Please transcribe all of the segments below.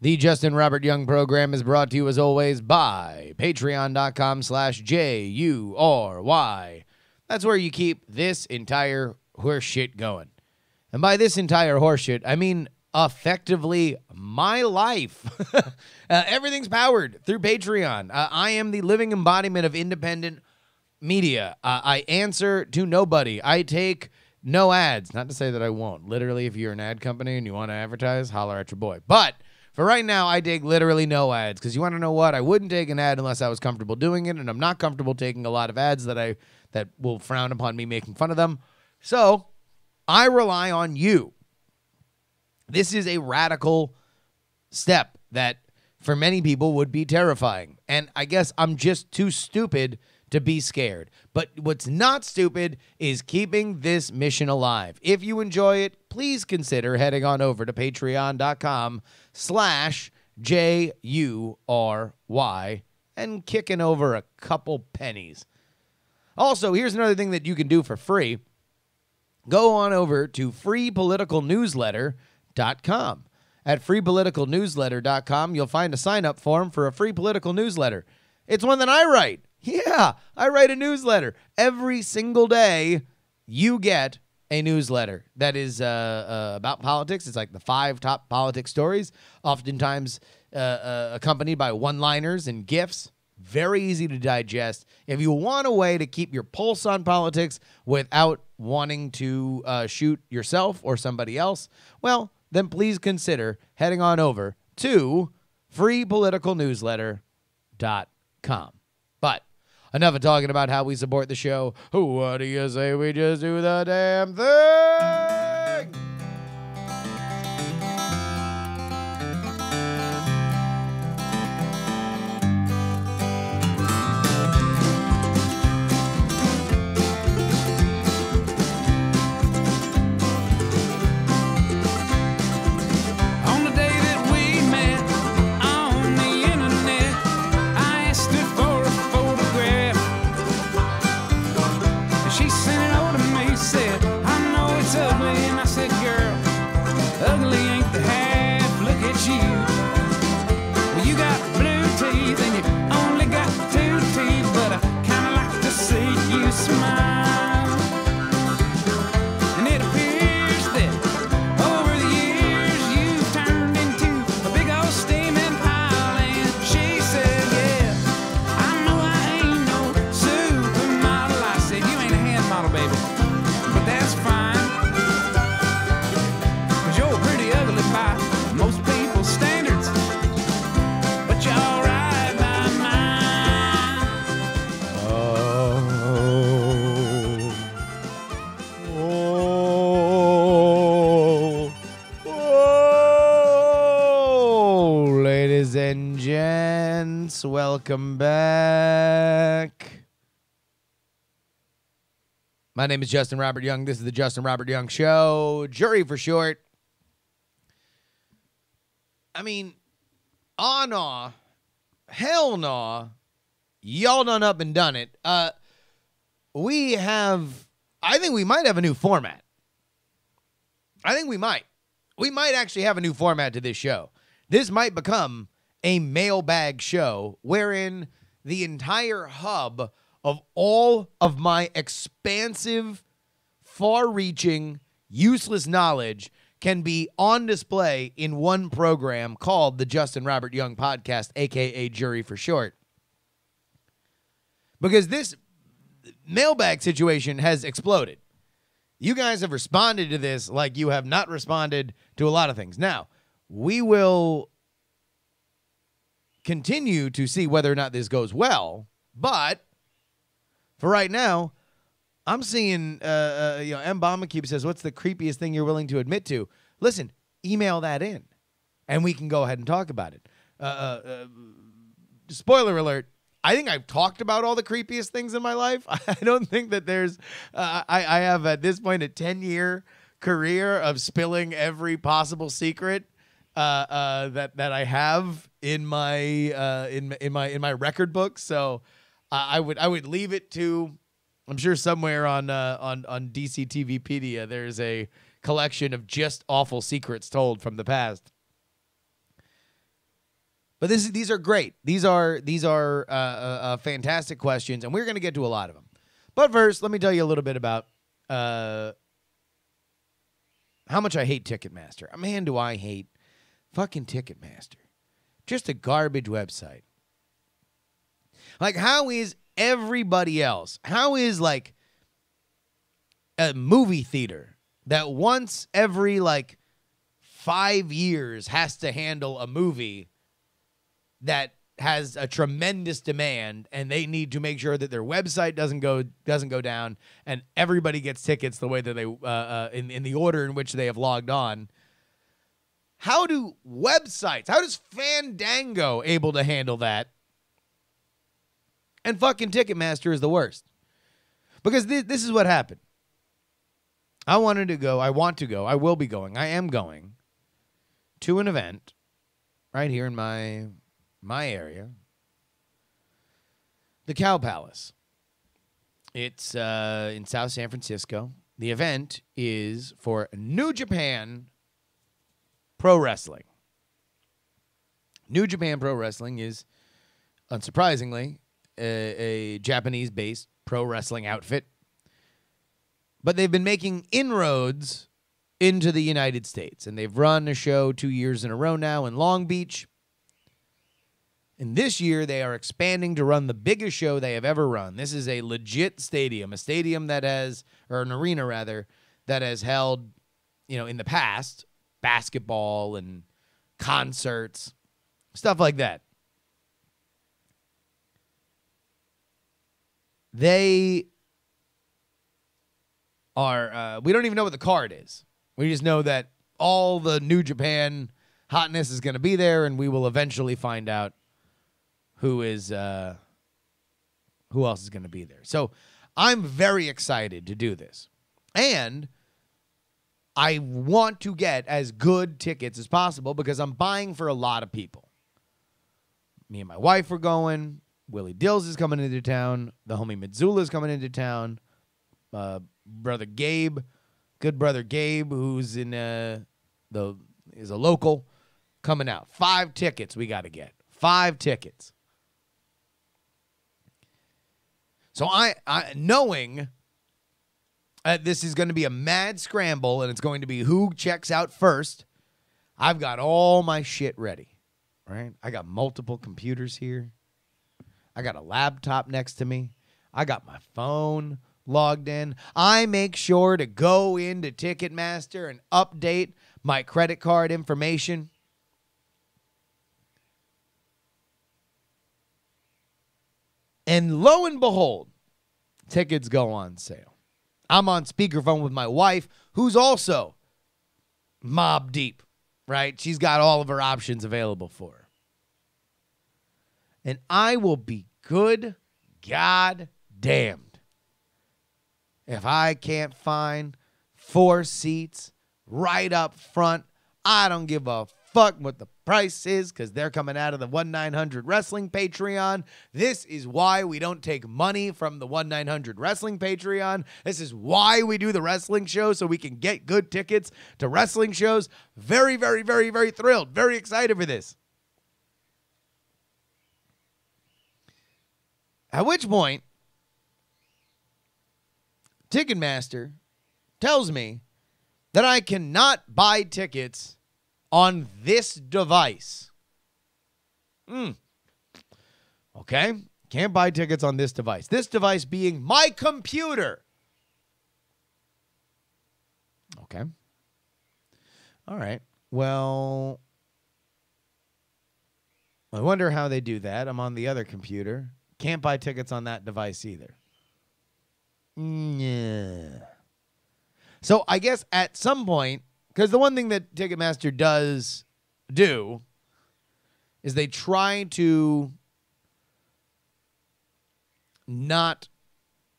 The Justin Robert Young program is brought to you, as always, by patreon.com/JuRY. That's where you keep this entire horseshit going. And by this entire horseshit, I mean effectively my life. Everything's powered through Patreon. I am the living embodiment of independent media. I answer to nobody. I take no ads. Not to say that I won't. Literally, if you're an ad company and you want to advertise, holler at your boy. But for right now, I take literally no ads, because you want to know what? I wouldn't take an ad unless I was comfortable doing it, and I'm not comfortable taking a lot of ads that will frown upon me making fun of them. So I rely on you. This is a radical step that for many people would be terrifying, and I guess I'm just too stupid to be scared. But what's not stupid is keeping this mission alive. If you enjoy it, please consider heading on over to patreon.com/JuRY and kicking over a couple pennies. Also, here's another thing that you can do for free. Go on over to freepoliticalnewsletter.com. At freepoliticalnewsletter.com, you'll find a sign-up form for a free political newsletter. It's one that I write. Yeah, I write a newsletter. Every single day, you get a newsletter that is about politics. It's like the 5 top politics stories, oftentimes accompanied by one-liners and GIFs. Very easy to digest. If you want a way to keep your pulse on politics without wanting to shoot yourself or somebody else, well, then please consider heading on over to freepoliticalnewsletter.com. But enough of talking about how we support the show. What do you say we just do the damn thing? Welcome back. My name is Justin Robert Young. This is the Justin Robert Young Show. JuRY for short. I mean, nah. Hell nah. Y'all done up and done it. I think we might have a new format. I think we might. We might actually have a new format to this show. This might become a mailbag show wherein the entire hub of all of my expansive, far-reaching, useless knowledge can be on display in one program called the Justin Robert Young Podcast, a.k.a. JuRY for short. Because this mailbag situation has exploded. You guys have responded to this like you have not responded to a lot of things. Now, we will continue to see whether or not this goes well, but for right now, I'm seeing, M. Bombercube says, what's the creepiest thing you're willing to admit to? Listen, email that in, and we can go ahead and talk about it. Spoiler alert, I think I've talked about all the creepiest things in my life. I don't think that there's, I have at this point a 10-year career of spilling every possible secret that I have in my in my record book. So I would leave it to, I'm sure somewhere on DC TVpedia there's a collection of just awful secrets told from the past. But these are great. These are fantastic questions, and we're going to get to a lot of them. But first, let me tell you a little bit about how much I hate Ticketmaster. Man, do I hate fucking Ticketmaster. Just a garbage website. Like, how is everybody else? How is, like, a movie theater that once every, 5 years has to handle a movie that has a tremendous demand, and they need to make sure that their website doesn't go down, and everybody gets tickets the way that they in the order in which they have logged on? How does Fandango able to handle that? And fucking Ticketmaster is the worst. Because this is what happened. I will be going, I am going to an event right here in my area. The Cow Palace. It's in South San Francisco. The event is for New Japan Pro Wrestling. New Japan Pro Wrestling is, unsurprisingly, a Japanese-based pro wrestling outfit. But they've been making inroads into the United States. And they've run a show 2 years in a row now in Long Beach. And this year, they are expanding to run the biggest show they have ever run. This is a legit stadium, or an arena rather, that has held, in the past, basketball and concerts, stuff like that. They are, we don't even know what the card is. We just know that all the New Japan hotness is going to be there, and we will eventually find out who else is going to be there. So I'm very excited to do this. And I want to get as good tickets as possible because I'm buying for a lot of people. Me and my wife are going. Willie Dills is coming into town. The homie Mitsula is coming into town. Brother Gabe, good brother Gabe, who's is a local, coming out. 5 tickets we got to get. 5 tickets. So I knowing this is going to be a mad scramble and it's going to be who checks out first, I've got all my shit ready, right? I got multiple computers here. I got a laptop next to me. I got my phone logged in. I make sure to go into Ticketmaster and update my credit card information. And lo and behold, tickets go on sale. I'm on speakerphone with my wife, who's also mob deep, right? She's got all of her options available for her. And I will be good God damned if I can't find 4 seats right up front. I don't give a fuck what the price is because they're coming out of the 1-900 Wrestling Patreon. This is why we don't take money from the 1-900 Wrestling Patreon. This is why we do the wrestling show, so we can get good tickets to wrestling shows. Very, very, very, very thrilled. Very excited for this. At which point, Ticketmaster tells me that I cannot buy tickets on this device. Okay. Can't buy tickets on this device. This device being my computer. Okay. All right. Well, I wonder how they do that. I'm on the other computer. Can't buy tickets on that device either. Yeah. So I guess at some point, because the one thing that Ticketmaster does do is they try to not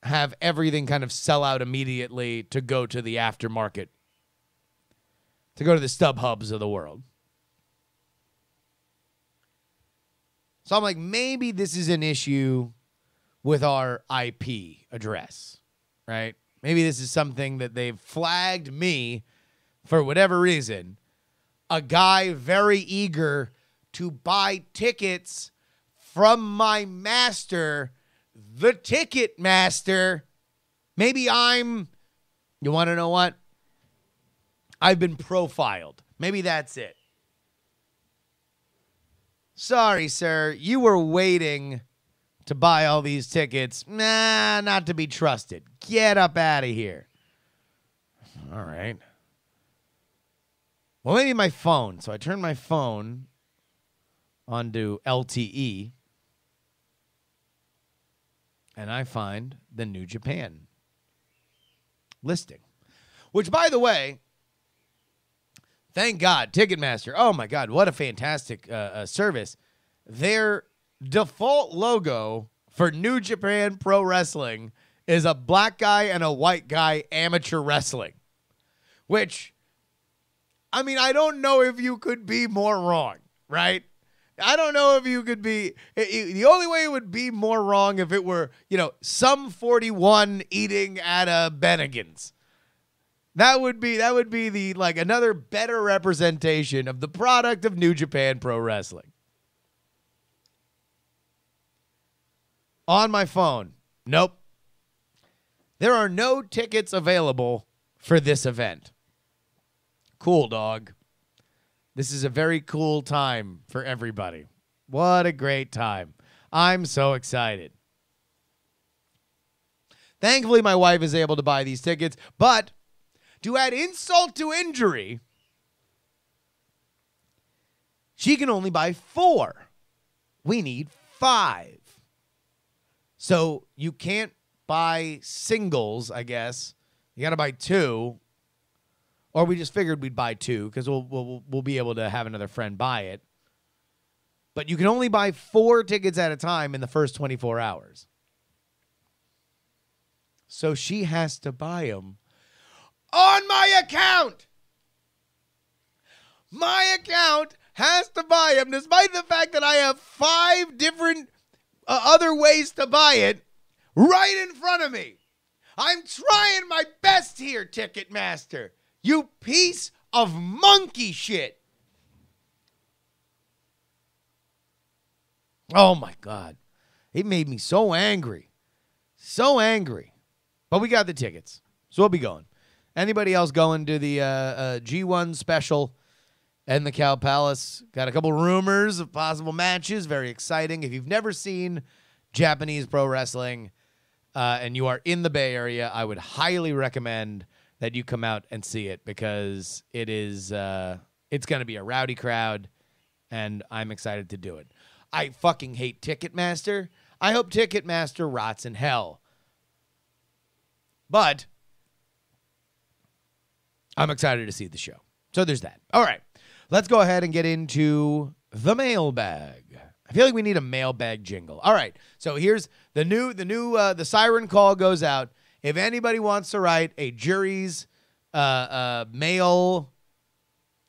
have everything kind of sell out immediately to go to the aftermarket, to go to the StubHubs of the world. So I'm like, maybe this is an issue with our IP address, right? Maybe this is something that they've flagged me for whatever reason. A guy very eager to buy tickets from my master, the ticket master. Maybe you want to know what? I've been profiled. Maybe that's it. Sorry, sir. You were waiting to buy all these tickets. Nah, not to be trusted. Get up out of here. All right. Well, maybe my phone. So I turned my phone onto LTE, and I find the New Japan listing, which, by the way, thank God, Ticketmaster. Oh, my God, what a fantastic service. Their default logo for New Japan Pro Wrestling is a black guy and a white guy amateur wrestling, which, I mean, I don't know if you could be more wrong, right? I don't know if you could be. The only way it would be more wrong if it were, some 41 eating at a Bennigan's. That would be the another better representation of the product of New Japan Pro Wrestling. On my phone, nope. There are no tickets available for this event. Cool, dog. This is a very cool time for everybody. What a great time. I'm so excited. Thankfully, my wife is able to buy these tickets, but to add insult to injury, she can only buy 4. We need 5. So you can't buy singles, I guess. You got to buy 2. Or we just figured we'd buy 2 because we'll be able to have another friend buy it. But you can only buy 4 tickets at a time in the first 24 hours. So she has to buy them on my account. My account has to buy them, despite the fact that I have 5 different other ways to buy it right in front of me. I'm trying my best here, Ticketmaster. You piece of monkey shit. Oh, my God. It made me so angry. So angry. But we got the tickets, so we'll be going. Anybody else going to the G1 special and the Cow Palace? Got a couple rumors of possible matches. Very exciting. If you've never seen Japanese pro wrestling and you are in the Bay Area, I would highly recommend that you come out and see it because it's going to be a rowdy crowd, and I'm excited to do it. I fucking hate Ticketmaster. I hope Ticketmaster rots in hell. But I'm excited to see the show. So there's that. All right. Let's go ahead and get into the mailbag. I feel like we need a mailbag jingle. All right. So here's the siren call goes out. If anybody wants to write a JuRY's mail,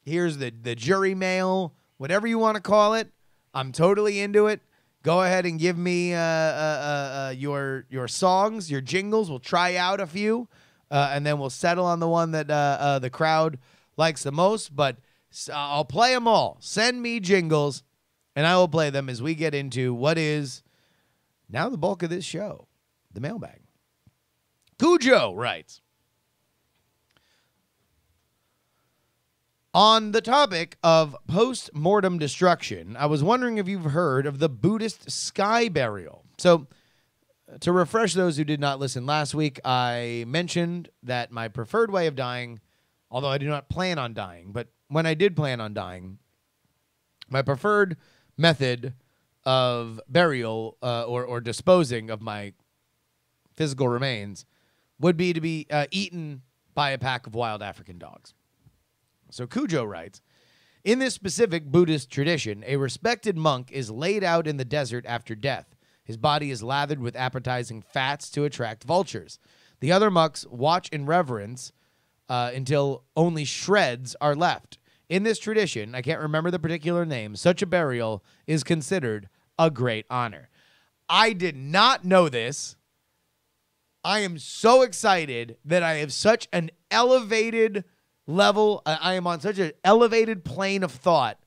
here's the JuRY mail, whatever you want to call it. I'm totally into it. Go ahead and give me your songs, your jingles. We'll try out a few, and then we'll settle on the one that the crowd likes the most. But I'll play them all. Send me jingles, and I will play them as we get into what is now the bulk of this show, the mailbag. Cujo writes, on the topic of post-mortem destruction, I was wondering if you've heard of the Buddhist sky burial. So, to refresh those who did not listen last week, I mentioned that my preferred way of dying, although I do not plan on dying, but when I did plan on dying, my preferred method of burial or disposing of my physical remains would be to be eaten by a pack of wild African dogs. So Cujo writes, in this specific Buddhist tradition, a respected monk is laid out in the desert after death. His body is lathered with appetizing fats to attract vultures. The other monks watch in reverence until only shreds are left. In this tradition, I can't remember the particular name, such a burial is considered a great honor. I did not know this. I am so excited that I have such an elevated level. I am on such an elevated plane of thought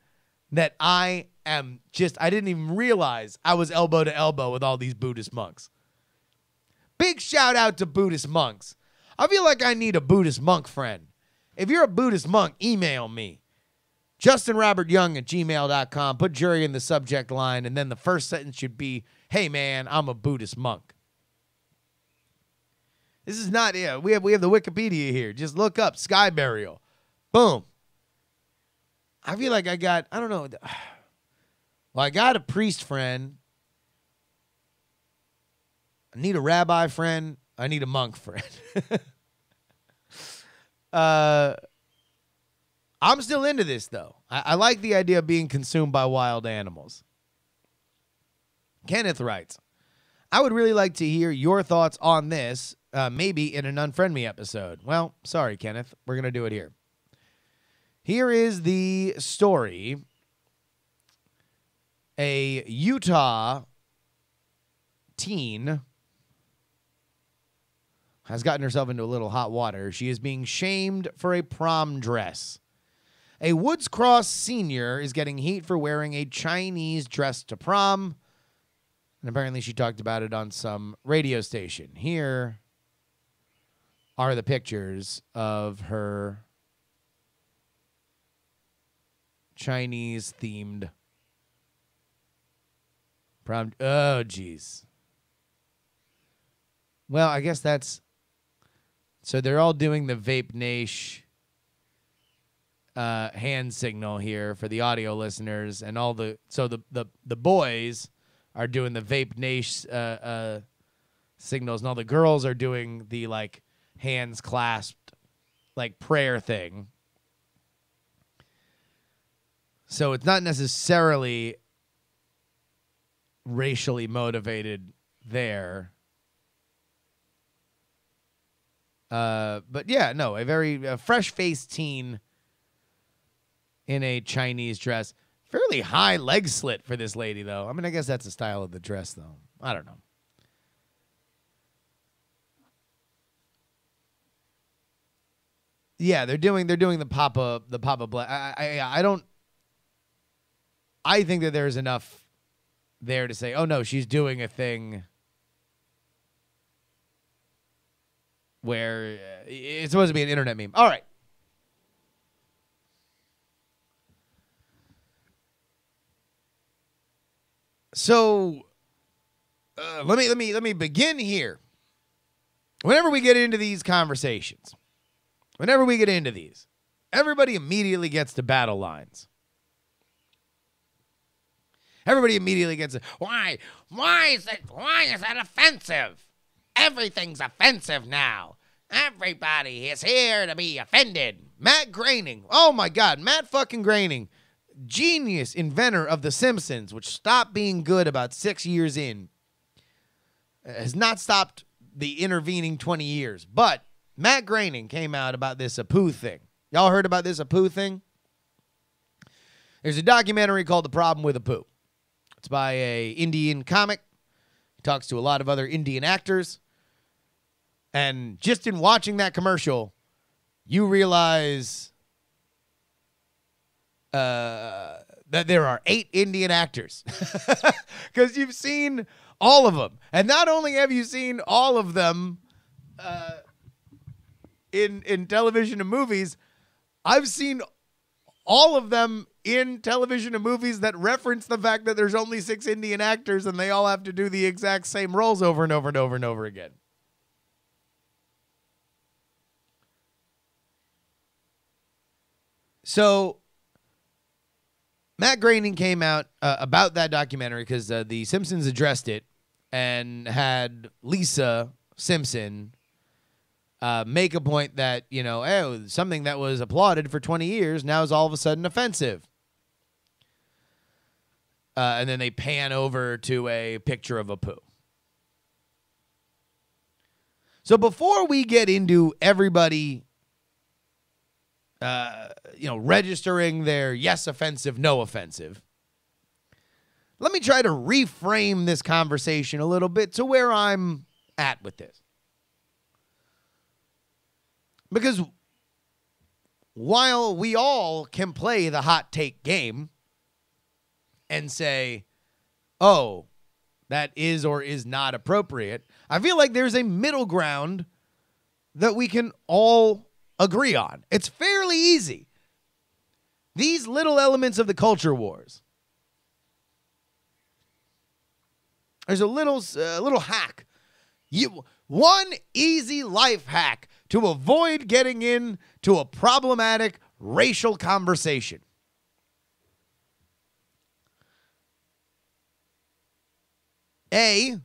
that I am just, I didn't even realize I was elbow to elbow with all these Buddhist monks. Big shout out to Buddhist monks. I feel like I need a Buddhist monk friend. If you're a Buddhist monk, email me. JustinRobertYoung@gmail.com. Put JuRY in the subject line, and then the first sentence should be, hey, man, I'm a Buddhist monk. This is not, yeah, we have the Wikipedia here. Just look up sky burial. Boom. I feel like I got, I don't know. Well, I got a priest friend. I need a rabbi friend. I need a monk friend. I'm still into this, though. I like the idea of being consumed by wild animals. Kenneth writes, I would really like to hear your thoughts on this, maybe in an Unfriend Me episode. Well, sorry, Kenneth. We're going to do it here. Here is the story. A Utah teen has gotten herself into a little hot water. She is being shamed for a prom dress. A Woods Cross senior is getting heat for wearing a Chinese dress to prom. And apparently she talked about it on some radio station. Here are the pictures of her Chinese-themed prom. Oh, jeez. Well, I guess that's... So they're all doing the Vape Nation hand signal here for the audio listeners, and all the boys are doing the Vape Nation signals, and all the girls are doing the like hands clasped like prayer thing. So it's not necessarily racially motivated there. But yeah, no, a very fresh-faced teen in a Chinese dress. Fairly high leg slit for this lady, though. I mean, I guess that's the style of the dress, though. I don't know. Yeah, they're doing the pop-up black. I don't. I think that there's enough there to say, oh no, she's doing a thing where it's supposed to be an internet meme. All right. So let me begin here. Whenever we get into these conversations, everybody immediately gets to battle lines. Everybody immediately gets why is that offensive? Everything's offensive now. Everybody is here to be offended. Matt Groening. Oh my God, Matt fucking Groening. Genius inventor of The Simpsons, which stopped being good about 6 years in. Has not stopped the intervening 20 years. But Matt Groening came out about this Apu thing. Y'all heard about this Apu thing? There's a documentary called The Problem with Apu. It's by a Indian comic. He talks to a lot of other Indian actors. And just in watching that commercial, you realize that there are 8 Indian actors. Because you've seen all of them. And not only have you seen all of them in television and movies, I've seen all of them in television and movies that reference the fact that there's only 6 Indian actors and they all have to do the exact same roles over and over and over and over again. So Matt Groening came out about that documentary because The Simpsons addressed it and had Lisa Simpson make a point that, you know, oh, something that was applauded for 20 years now is all of a sudden offensive. And then they pan over to a picture of Apu. So before we get into everybody registering their yes offensive, no offensive, let me try to reframe this conversation a little bit to where I'm at with this. Because while we all can play the hot take game and say, oh, that is or is not appropriate. I feel like there's a middle ground that we can all agree on. It's fairly easy. These little elements of the culture wars. There's a little hack. One easy life hack to avoid getting into a problematic racial conversation. A,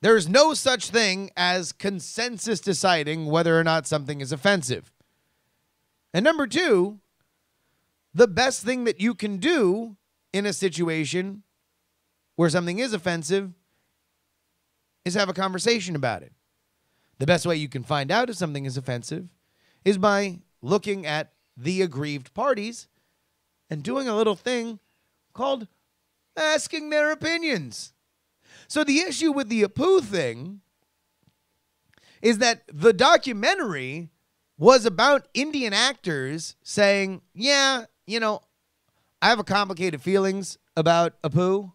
there's no such thing as consensus deciding whether or not something is offensive. And number two, the best thing that you can do in a situation where something is offensive is have a conversation about it. The best way you can find out if something is offensive is by looking at the aggrieved parties and doing a little thing called asking their opinions. So the issue with the Apu thing is that the documentary was about Indian actors saying, yeah, I have a complicated feelings about Apu.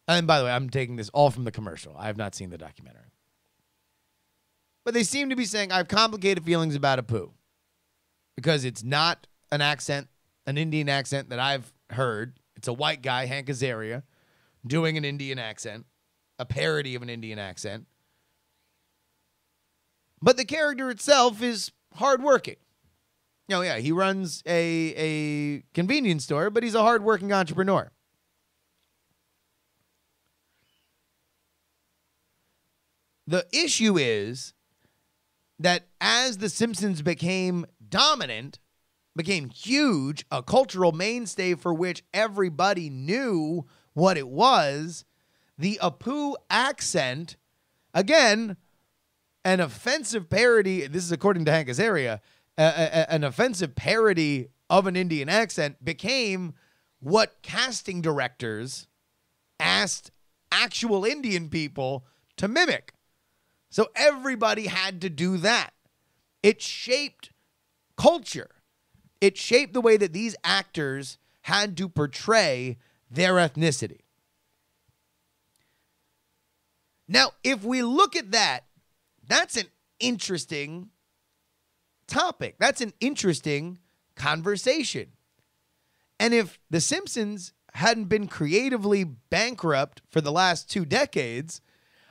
And by the way, I'm taking this all from the commercial. I have not seen the documentary. But they seem to be saying, I have complicated feelings about Apu because it's not an accent, an Indian accent that I've heard. It's a white guy, Hank Azaria, doing an Indian accent, a parody of an Indian accent. But the character itself is hardworking. Yeah, he runs a convenience store, but he's a hardworking entrepreneur. The issue is that as The Simpsons became dominant, became huge, a cultural mainstay for which everybody knew what it was, the Apu accent, again, an offensive parody, this is according to Hank Azaria, an offensive parody of an Indian accent became what casting directors asked actual Indian people to mimic. So everybody had to do that. It shaped culture. It shaped the way that these actors had to portray their ethnicity. Now, if we look at that, that's an interesting topic. That's an interesting conversation. And if The Simpsons hadn't been creatively bankrupt for the last 2 decades,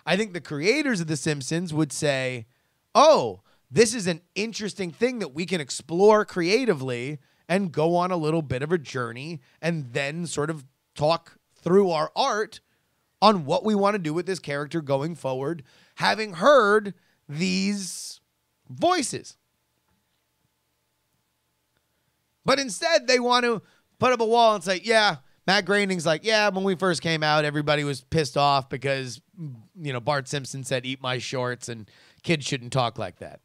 I think the creators of The Simpsons would say, oh, this is an interesting thing that we can explore creatively and go on a little bit of a journey and then sort of talk through our art on what we want to do with this character going forward, having heard these voices. But instead, they want to put up a wall and say, yeah, Matt Groening's like, yeah, when we first came out, everybody was pissed off because, Bart Simpson said, eat my shorts, and kids shouldn't talk like that.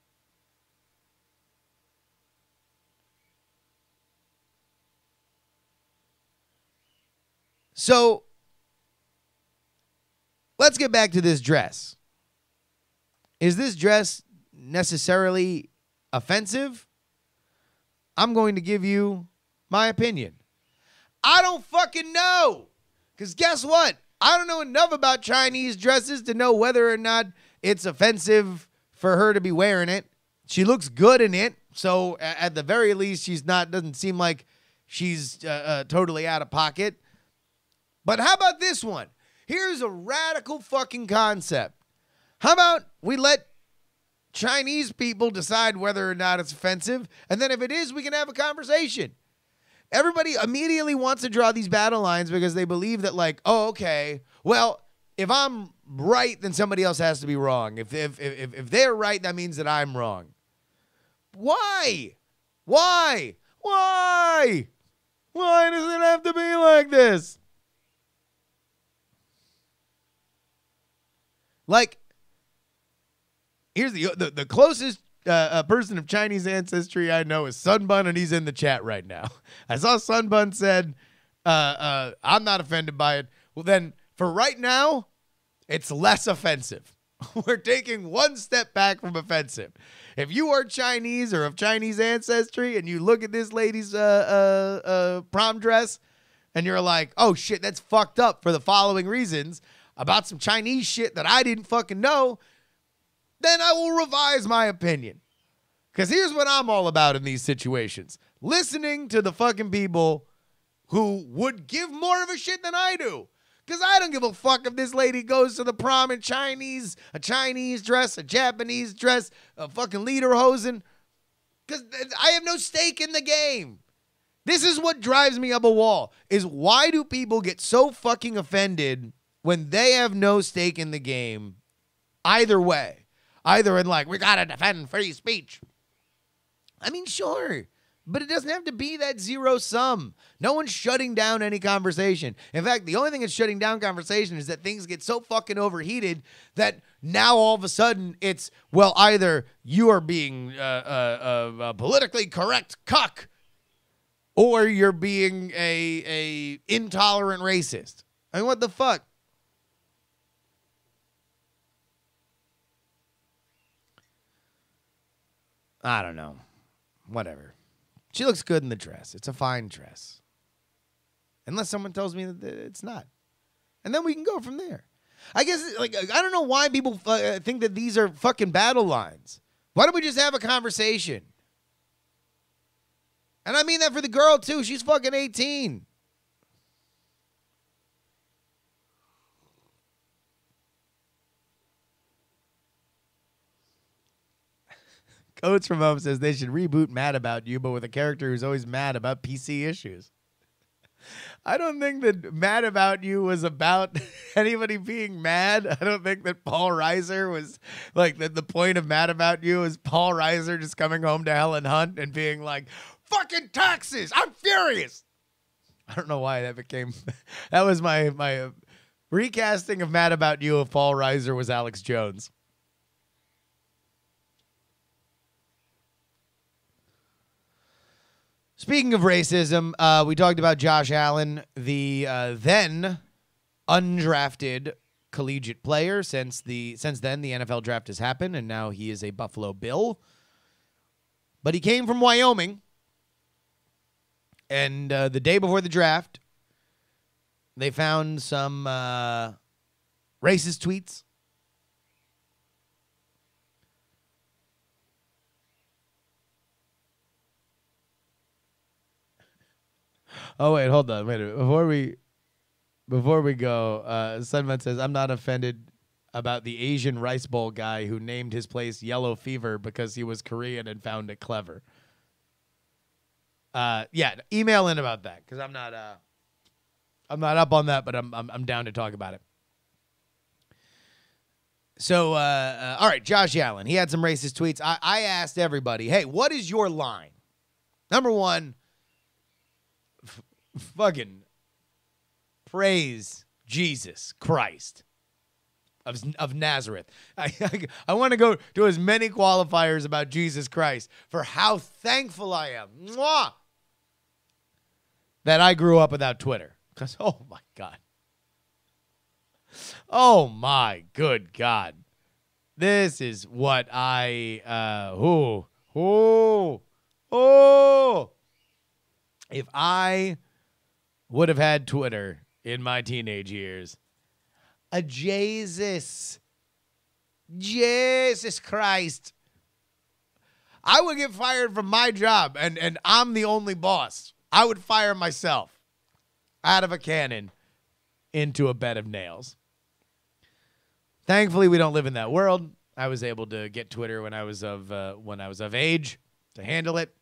So let's get back to this dress. Is this dress necessarily offensive? I'm going to give you my opinion. I don't fucking know. Because guess what? I don't know enough about Chinese dresses to know whether or not it's offensive for her to be wearing it. She looks good in it. So at the very least, doesn't seem like she's totally out of pocket. But how about this one? Here's a radical fucking concept. How about we let Chinese people decide whether or not it's offensive, and then if it is, we can have a conversation. Everybody immediately wants to draw these battle lines because they believe that, like, oh, okay, well, if I'm right, then somebody else has to be wrong. If they're right, that means that I'm wrong. Why? Why does it have to be like this? Like, here's the closest person of Chinese ancestry I know is Sunbun, and he's in the chat right now. I saw Sunbun said, I'm not offended by it. Well, then, for right now, it's less offensive. We're taking one step back from offensive. If you are Chinese or of Chinese ancestry and you look at this lady's prom dress and you're like, oh shit, that's fucked up for the following reasons about some Chinese shit that I didn't fucking know, then I will revise my opinion. Because here's what I'm all about in these situations. Listening to the fucking people who would give more of a shit than I do. Because I don't give a fuck if this lady goes to the prom in a Chinese dress, a Japanese dress, a fucking lederhosen. Because I have no stake in the game. This is what drives me up a wall, is why do people get so fucking offended when they have no stake in the game either way? Either in like, we got to defend free speech. I mean, sure, but it doesn't have to be that zero sum. No one's shutting down any conversation. In fact, the only thing that's shutting down conversation is that things get so fucking overheated that now all of a sudden it's, well, either you are being a politically correct cuck or you're being a intolerant racist. I mean, what the fuck? I don't know. Whatever. She looks good in the dress. It's a fine dress. Unless someone tells me that it's not. And then we can go from there. I guess, like, I don't know why people think that these are fucking battle lines. Why don't we just have a conversation? And I mean that for the girl, too. She's fucking 18. Coates from home says they should reboot Mad About You, but with a character who's always mad about PC issues. I don't think that Mad About You was about anybody being mad. I don't think that Paul Reiser was like the point of Mad About You is Paul Reiser just coming home to Helen Hunt and being like, fucking taxes, I'm furious. I don't know why that became, that was my recasting of Mad About You if Paul Reiser was Alex Jones. Speaking of racism, we talked about Josh Allen, the then undrafted collegiate player. Since then, the NFL draft has happened, and now he is a Buffalo Bill. But he came from Wyoming, and the day before the draft, they found some racist tweets. Oh, wait, hold on. Wait a minute. Before we go, Sunman says, I'm not offended about the Asian rice bowl guy who named his place Yellow Fever because he was Korean and found it clever. Yeah, email in about that because I'm not up on that, but I'm down to talk about it. So, all right, Josh Allen. He had some racist tweets. I asked everybody, hey, what is your line? Number one, fucking praise Jesus Christ of Nazareth. I want to go to as many qualifiers about Jesus Christ for how thankful I am that I grew up without Twitter. Because, oh, my God. Oh, my good God. This is what if I would have had Twitter in my teenage years, Jesus Christ, I would get fired from my job, and I'm the only boss. I would fire myself out of a cannon into a bed of nails. Thankfully, we don't live in that world. I was able to get Twitter when I was of age to handle it.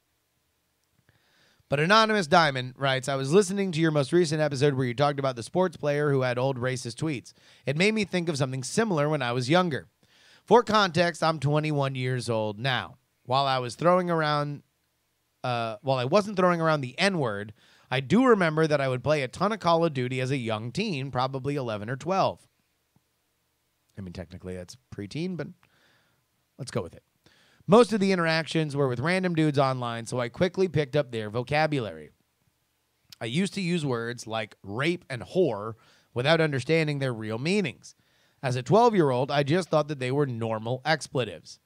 But Anonymous Diamond writes, I was listening to your most recent episode where you talked about the sports player who had old racist tweets. It made me think of something similar when I was younger. For context, I'm 21 years old now. While I wasn't throwing around the N-word, I do remember that I would play a ton of Call of Duty as a young teen, probably 11 or 12. I mean, technically that's preteen, but let's go with it. Most of the interactions were with random dudes online, so I quickly picked up their vocabulary. I used to use words like rape and whore without understanding their real meanings. As a 12-year-old, I just thought that they were normal expletives.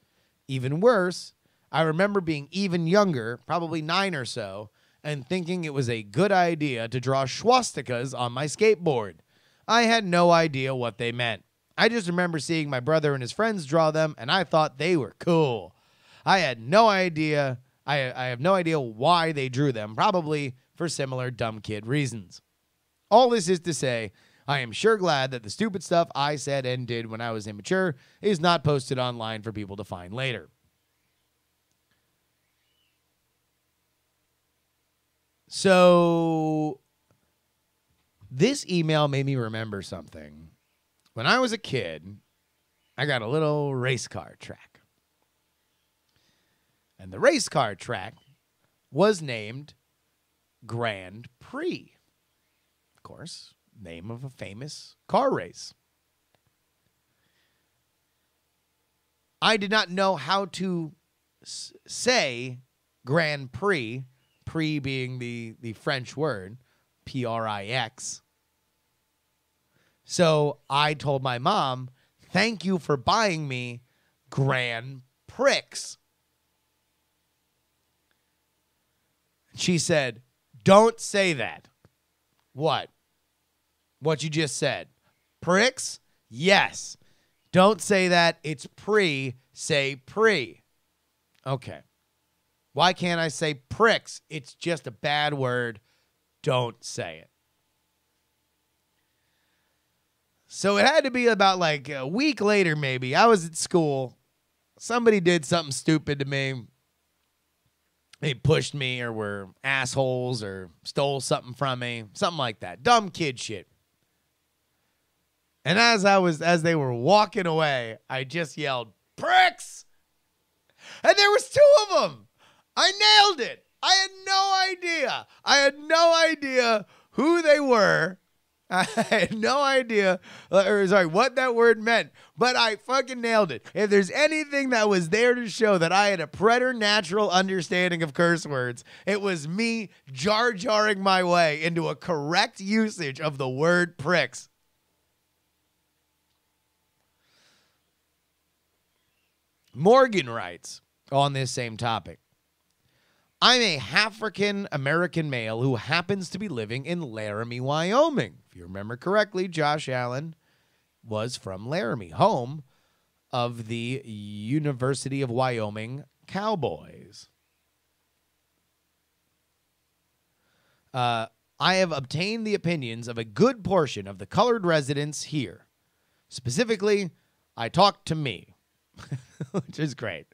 Even worse, I remember being even younger, probably 9 or so, and thinking it was a good idea to draw swastikas on my skateboard. I had no idea what they meant. I just remember seeing my brother and his friends draw them, and I thought they were cool. I had no idea. I have no idea why they drew them, probably for similar dumb kid reasons. All this is to say, I am sure glad that the stupid stuff I said and did when I was immature is not posted online for people to find later. So, this email made me remember something. When I was a kid, I got a little race car track. And the race car track was named Grand Prix. Of course, name of a famous car race. I did not know how to say Grand Prix, Prix being the French word, Prix. So I told my mom, thank you for buying me Grand Prix. She said, don't say that. What? What you just said. Pricks? Yes. Don't say that. It's pre. Say pre. Okay. Why can't I say pricks? It's just a bad word. Don't say it. So it had to be about like a week later maybe. I was at school. Somebody did something stupid to me. They pushed me or were assholes or stole something from me. Something like that. Dumb kid shit. And as they were walking away, I just yelled, pricks! And there was two of them. I nailed it. I had no idea who they were. I had no idea, what that word meant, but I fucking nailed it. If there's anything that was there to show that I had a preternatural understanding of curse words, it was me jar-jarring my way into a correct usage of the word pricks. Morgan writes on this same topic, I'm a African-American male who happens to be living in Laramie, Wyoming. If you remember correctly, Josh Allen was from Laramie, home of the University of Wyoming Cowboys. I have obtained the opinions of a good portion of the colored residents here. Specifically, I talked to me, which is great.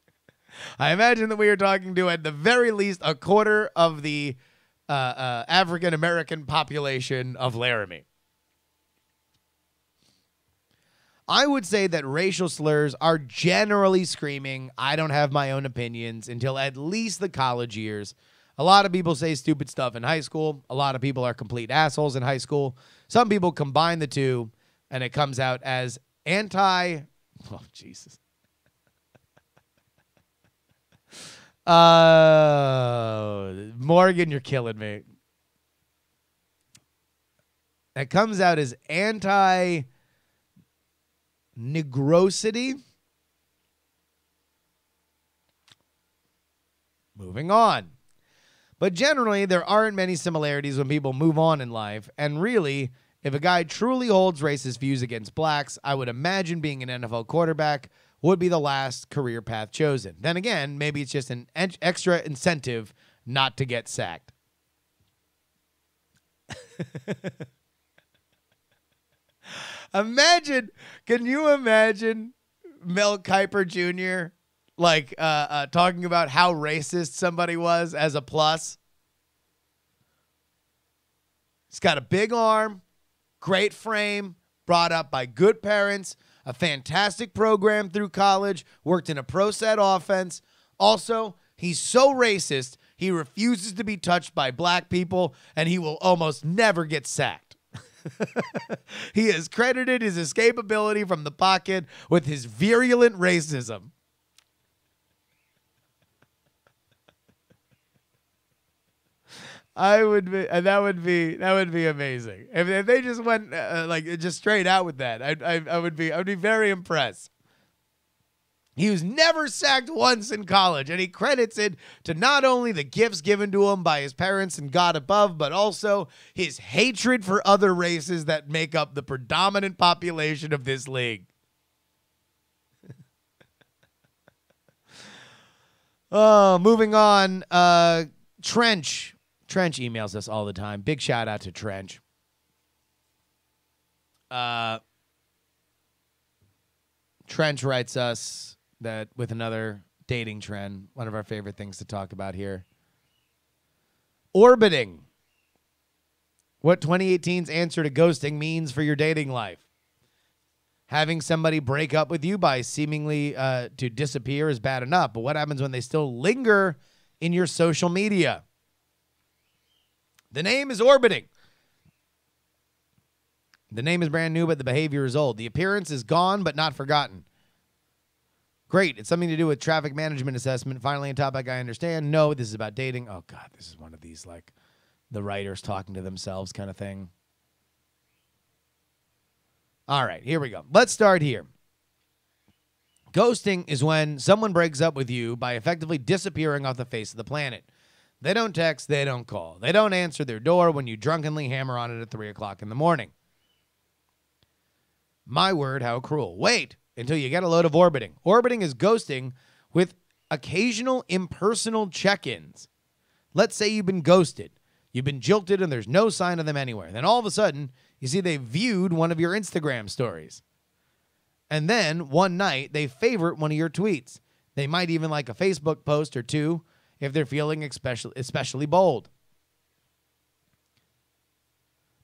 I imagine that we are talking to, at the very least, a quarter of the African-American population of Laramie. I would say that racial slurs are generally screaming, I don't have my own opinions, until at least the college years. A lot of people say stupid stuff in high school. A lot of people are complete assholes in high school. Some people combine the two, and it comes out as oh, Jesus. Morgan, you're killing me. It comes out as anti-negrosity. Moving on. But generally, there aren't many similarities when people move on in life. And really, if a guy truly holds racist views against blacks, I would imagine being an NFL quarterback would be the last career path chosen. Then again, maybe it's just an extra incentive not to get sacked. Can you imagine Mel Kiper Jr. Talking about how racist somebody was as a plus? He's got a big arm, great frame, brought up by good parents, a fantastic program through college, worked in a pro set offense. Also, he's so racist, he refuses to be touched by black people, and he will almost never get sacked. He has credited his escapability from the pocket with his virulent racism. That would be amazing if they just went just straight out with that. I would be very impressed. He was never sacked once in college, and he credits it to not only the gifts given to him by his parents and God above, but also his hatred for other races that make up the predominant population of this league. Moving on. Trench emails us all the time. Big shout out to Trench. Trench writes us that with another dating trend, one of our favorite things to talk about here. Orbiting. What 2018's answer to ghosting means for your dating life. Having somebody break up with you by seemingly to disappear is bad enough, but what happens when they still linger in your social media? The name is orbiting. The name is brand new, but the behavior is old. The appearance is gone, but not forgotten. Great. It's something to do with traffic management assessment. Finally, a topic I understand. No, this is about dating. Oh, God, this is one of these, like, the writers talking to themselves kind of thing. All right, here we go. Let's start here. Ghosting is when someone breaks up with you by effectively disappearing off the face of the planet. They don't text. They don't call. They don't answer their door when you drunkenly hammer on it at 3 o'clock in the morning. My word, how cruel. Wait until you get a load of orbiting. Orbiting is ghosting with occasional impersonal check-ins. Let's say you've been ghosted. You've been jilted and there's no sign of them anywhere. Then all of a sudden, you see they viewed one of your Instagram stories. And then one night, they favorite one of your tweets. They might even like a Facebook post or two if they're feeling especially bold.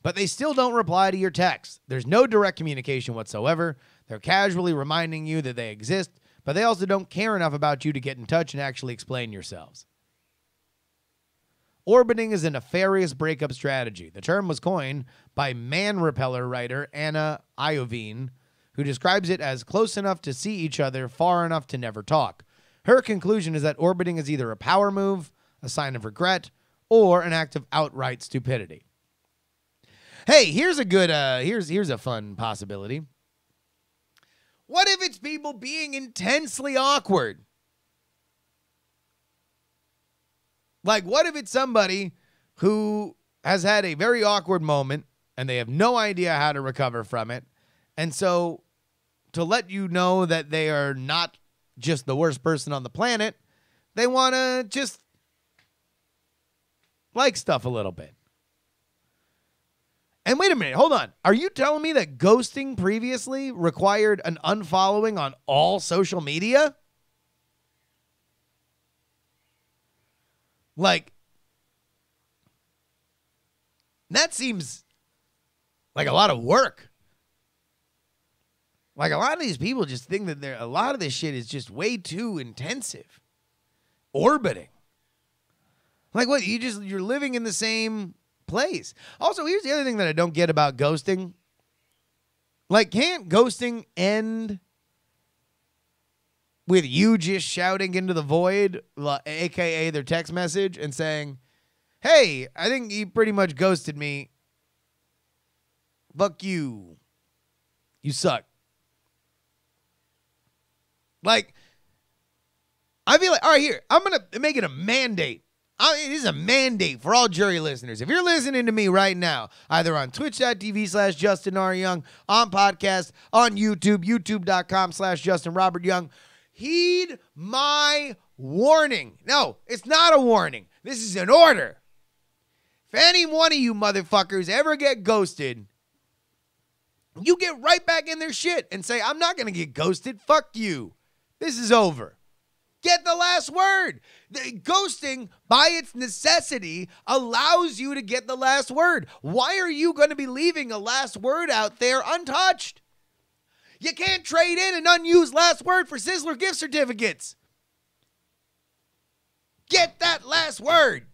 But they still don't reply to your texts. There's no direct communication whatsoever. They're casually reminding you that they exist, but they also don't care enough about you to get in touch and actually explain yourselves. Orbiting is a nefarious breakup strategy. The term was coined by Man Repeller writer Anna Iovine, who describes it as close enough to see each other, far enough to never talk. Her conclusion is that orbiting is either a power move, a sign of regret, or an act of outright stupidity. Hey, here's a good, here's a fun possibility. What if it's people being intensely awkward? Like, what if it's somebody who has had a very awkward moment and they have no idea how to recover from it? And so to let you know that they are not just the worst person on the planet, they want to just like stuff a little bit. And wait a minute, hold on. Are you telling me that ghosting previously required an unfollowing on all social media? Like, that seems like a lot of work. Like, a lot of these people just think that a lot of this shit is just way too intensive. Orbiting. Like, what? You're living in the same place. Also, here's the other thing that I don't get about ghosting. Like, can't ghosting end with you just shouting into the void, aka their text message, and saying, hey, I think you pretty much ghosted me. Fuck you. You suck. Like, I feel like, all right, here, I'm going to make it a mandate. It is a mandate for all JuRY listeners. If you're listening to me right now, either on twitch.tv/Justin R. Young, on podcast, on YouTube, youtube.com/Justin Robert Young, heed my warning. No, it's not a warning. This is an order. If any one of you motherfuckers ever get ghosted, you get right back in their shit and say, I'm not going to get ghosted. Fuck you. This is over. Get the last word. Ghosting, by its necessity, allows you to get the last word. Why are you going to be leaving a last word out there untouched? You can't trade in an unused last word for Sizzler gift certificates. Get that last word.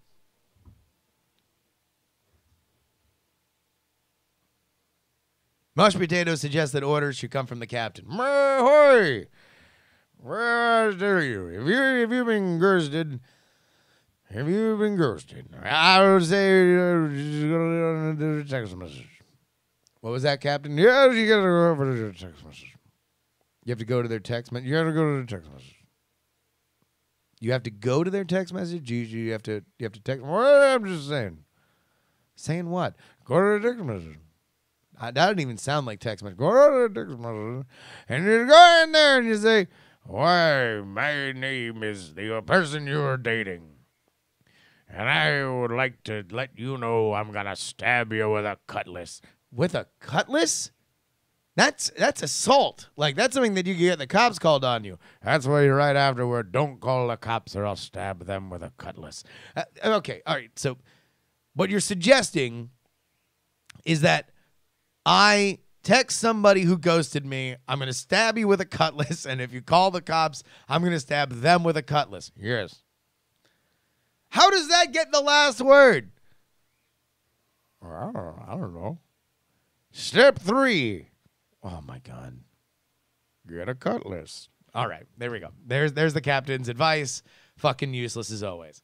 Mashed Potatoes suggests that orders should come from the captain. Ahoy! Where are you? Have you been ghosted? Have you been ghosted? I would say text message. What was that, Captain? Yeah, you got to go over to text message. You have to go to their text message. You got to go to their text message. You have to go to their text message. You have to text. Well, I'm just saying. Saying what? Go to their text message. That didn't even sound like text message. Go to their text message, and you go in there and you say, "Why, my name is the person you're dating, and I would like to let you know I'm gonna stab you with a cutlass." With a cutlass? That's assault. Like, that's something that you can get the cops called on you. That's why you write afterward, "Don't call the cops or I'll stab them with a cutlass." Okay, all right. So what you're suggesting is that I text somebody who ghosted me, "I'm going to stab you with a cutlass, and if you call the cops, I'm going to stab them with a cutlass." Yes. How does that get the last word? I don't know. Step 3. Oh, my God. Get a cutlass. All right, there we go. There's the captain's advice. Fucking useless as always.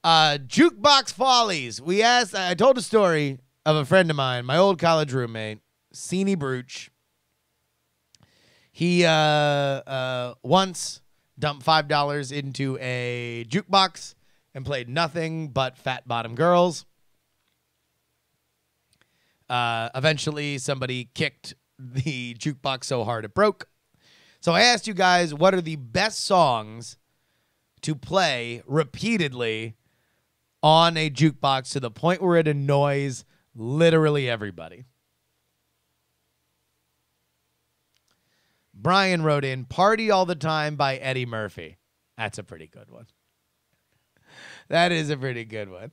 Jukebox Follies. I told a story of a friend of mine, my old college roommate, Sini Bruch. He once dumped $5 into a jukebox and played nothing but fat bottom girls. Eventually, somebody kicked the jukebox so hard it broke. So I asked you guys, what are the best songs to play repeatedly on a jukebox to the point where it annoys literally everybody? Brian wrote in, "Party All the Time" by Eddie Murphy. That's a pretty good one. That is a pretty good one.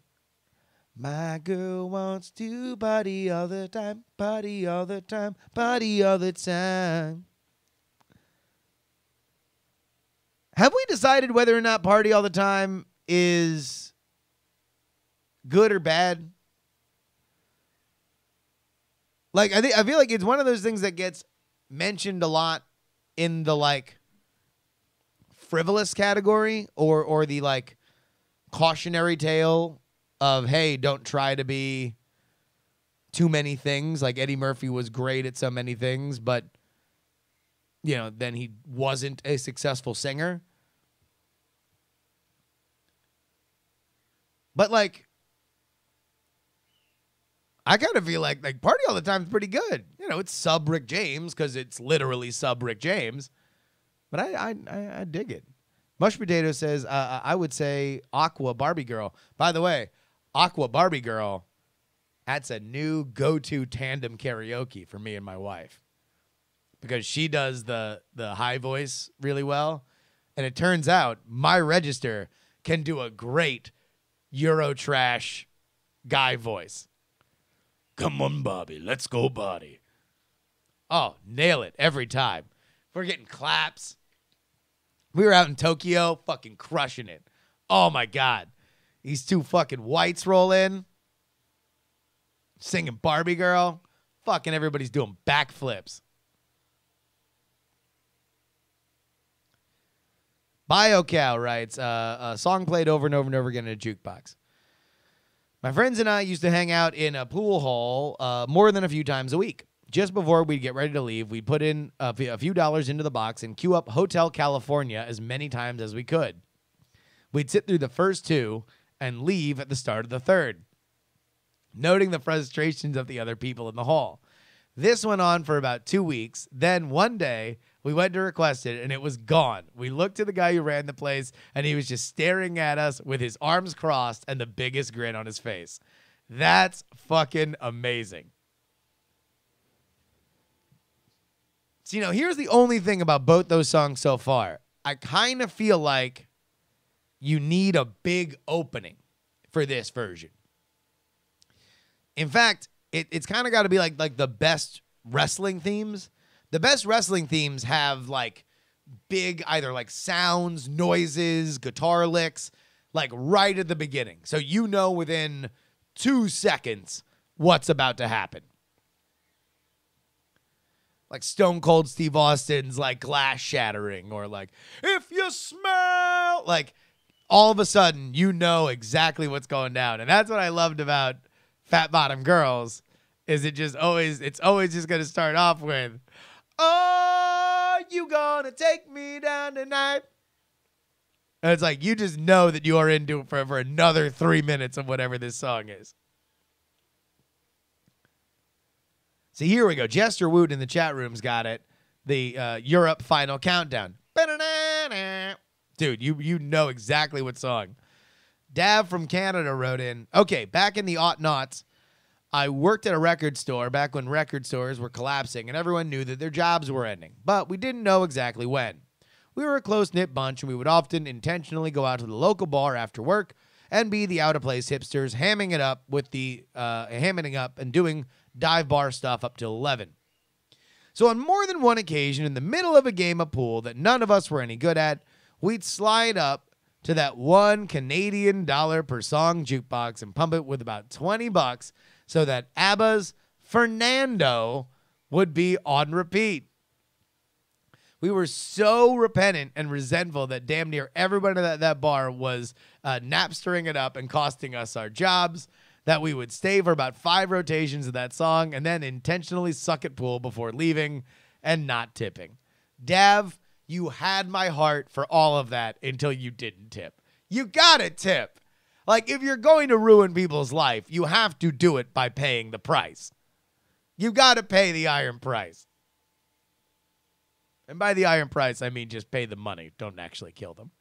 My girl wants to party all the time, party all the time, party all the time. Have we decided whether or not "Party All the Time" is good or bad? Like, I feel like it's one of those things that gets mentioned a lot in the, like, frivolous category or the, like, cautionary tale of, hey, don't try to be too many things. Like, Eddie Murphy was great at so many things, but, you know, then he wasn't a successful singer. But, like, I kind of feel like "Party All the Time" is pretty good. You know, it's sub Rick James because it's literally sub Rick James. But I dig it. Mush Potato says, I would say Aqua Barbie Girl. By the way, Aqua Barbie Girl, that's a new go-to tandem karaoke for me and my wife. Because she does the high voice really well. And it turns out my register can do a great Eurotrash guy voice. "Come on, Bobby, let's go, Bobby." Oh, nail it every time. We're getting claps. We were out in Tokyo, fucking crushing it. Oh, my God. These two fucking whites roll in, singing "Barbie Girl." Fucking everybody's doing backflips. BioCow writes, a song played over and over and over again in a jukebox. My friends and I used to hang out in a pool hall more than a few times a week. Just before we'd get ready to leave, we'd put in a few dollars into the box and queue up Hotel California as many times as we could. We'd sit through the first two and leave at the start of the third, noting the frustrations of the other people in the hall. This went on for about 2 weeks. Then one day, we went to request it, and it was gone. We looked at the guy who ran the place, and he was just staring at us with his arms crossed and the biggest grin on his face. That's fucking amazing. So, you know, here's the only thing about both those songs so far. I kind of feel like you need a big opening for this version. In fact, it's kind of got to be like the best wrestling themes. The best wrestling themes have like big either like sounds, noises, guitar licks, like right at the beginning. So you know within 2 seconds what's about to happen. Like Stone Cold Steve Austin's like glass shattering, or like, "If you smell," like all of a sudden you know exactly what's going down. And that's what I loved about Fat Bottom Girls, is it's always just going to start off with, "Oh you gonna take me down tonight? And it's like, you just know that you are into it for another 3 minutes of whatever this song is. So here we go. Jester Woot in the chat room's got it. The Europe Final Countdown. Dude, you know exactly what song. Dav from Canada wrote in, okay, back in the aught-noughts, I worked at a record store back when record stores were collapsing and everyone knew that their jobs were ending, but we didn't know exactly when. We were a close-knit bunch and we would often intentionally go out to the local bar after work and be the out-of-place hipsters hamming it up with hamming up and doing dive bar stuff up till 11. So on more than one occasion in the middle of a game of pool that none of us were any good at, we'd slide up to that $1 Canadian per song jukebox and pump it with about $20 so that ABBA's Fernando would be on repeat. We were so repentant and resentful that damn near everybody at that bar was Napstering it up and costing us our jobs, that we would stay for about 5 rotations of that song and then intentionally suck at pool before leaving and not tipping. Dav, you had my heart for all of that until you didn't tip. You gotta tip. Like, if you're going to ruin people's life, you have to do it by paying the price. You gotta pay the iron price. And by the iron price, I mean just pay the money. Don't actually kill them.